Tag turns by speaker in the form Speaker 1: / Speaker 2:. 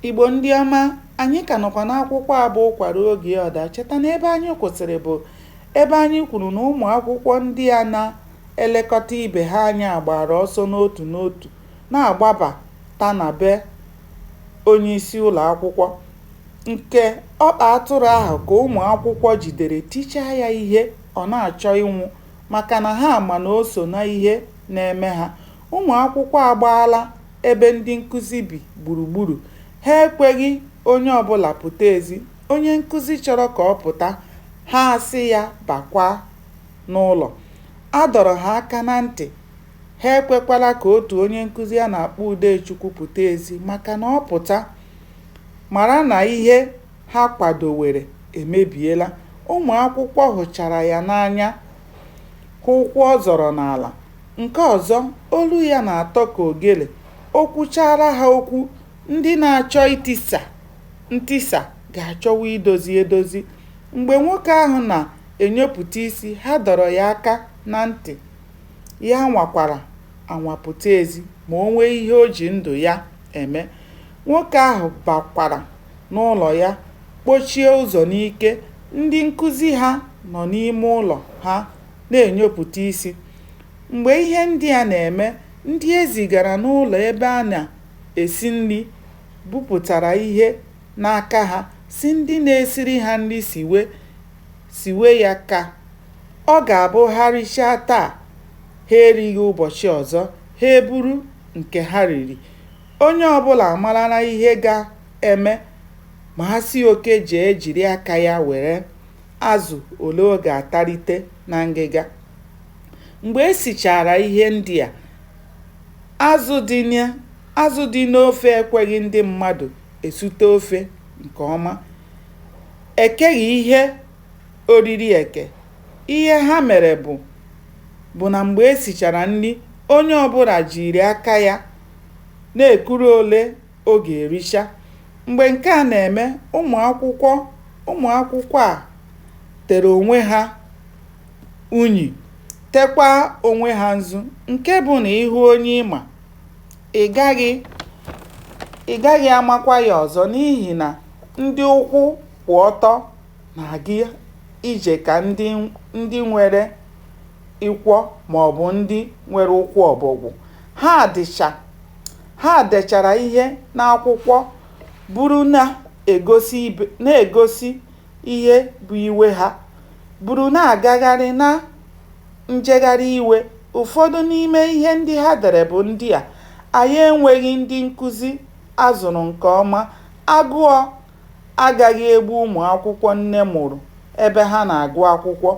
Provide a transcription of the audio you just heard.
Speaker 1: Igbo ndị ọma, anyị ka nọkwa n'akwụkwọ abụ ụkwara oge ọda. Cheta na ebe anyị kwụsịrị bụ ebe anyị kwuru na ụmụ akwụkwọ ndị a na-elekọta ibe ha anya gbara ọsọ n'otu n'otu na-agbabata na be onye isi ụlọ akwụkwọ. Nke ọkpa atụrụ ahụ ka ụmụ akwụkwọ jidere tichaa ya ihe, ọ na-achọ ịnwụ maka na ha ma na o so na ihe na-eme ha. Ụmụ akwụkwọ agbaala ebe ndị nkụzi bi gburugburu. Ha ekweghị onye ọbụla pụta ezi. Onye nkụzi chọrọ ka ọ pụta, ha asị ya bakwa n'ụlọ. A dọrọ ha aka na ntị. Ha ekwekwala ka otu onye nkụzi a na-akpọ Udechukwu pụta ezi, maka na ọ pụta, mara na ihe ha kwadowere emebiela. Ụmụ akwụkwọ hụchara ya n'anya, hụ ụkwụ ọ zọrọ n'ala. Nke ọzọ, olu ya na-atọ ka ogele. O kwuchara ha okwu ndị na-achọ ntisa ga-achọwa idozi edozi. Mgbe nwoke ahụ na-enyopụta isi, ha dọrọ ya aka na ntị ya nwakwara anwapụta ezi ma o nwee ihe o ji ndụ ya eme. Nwoke ahụ bakwara n'ụlọ ya, kpochie ụzọ n'ike. Ndị nkụzi ha nọ n'ime ụlọ ha na-enyopụta isi. Mgbe ihe ndị a na-eme, ndị ezigara n'ụlọ ebe a na-esi nri bupụtara ihe n'aka ha, si ndị na-esiri ha nri siwe ya ka ọ ga-abụ ha richaa taa, ha erighị ụbọchị ọzọ, ha eburu nke ha riri. Onye ọbụla amarala ihe ga-eme ma ha si oke jee jiri aka ya were azụ ole ọ ga-atarite na ngịga. Mgbe esichara ihe ndị a, azụ dị n'ofe ekweghị ndị mmadụ esute ofe nke ọma. Ekeghị ihe oriri eke. Ihe ha mere bụ na mgbe esichara nri, onye ọbụla jiri aka ya na-ekuru ole ọ ga-ericha. Mgbe nke a na-eme, ụmụ akwụkwọ a tere onwe ha unyi, tekwa onwe ha nzu, nke bụ na ihu onye ịma, ị gaghị amakwa ya ọzọ, n'ihi na ndị ụkwụ kwụ ọtọ na-aga ije ka ndị nwere ịkwọ maọbụ ndị nwere ụkwụ ọbọgwụ. Ha dechara ihe n'akwụkwọ buru na-egosi ihe bụ iwe ha, buru na-agagharị na njegharị iwe. Ụfọdụ n'ime ihe ndị ha dere bụ ndị a: anyị enweghị ndị nkụzi azụrụ nke ọma. Agụọ agaghị egbu ụmụ akwụkwọ nne mụrụ ebe ha na-agụ akwụkwọ.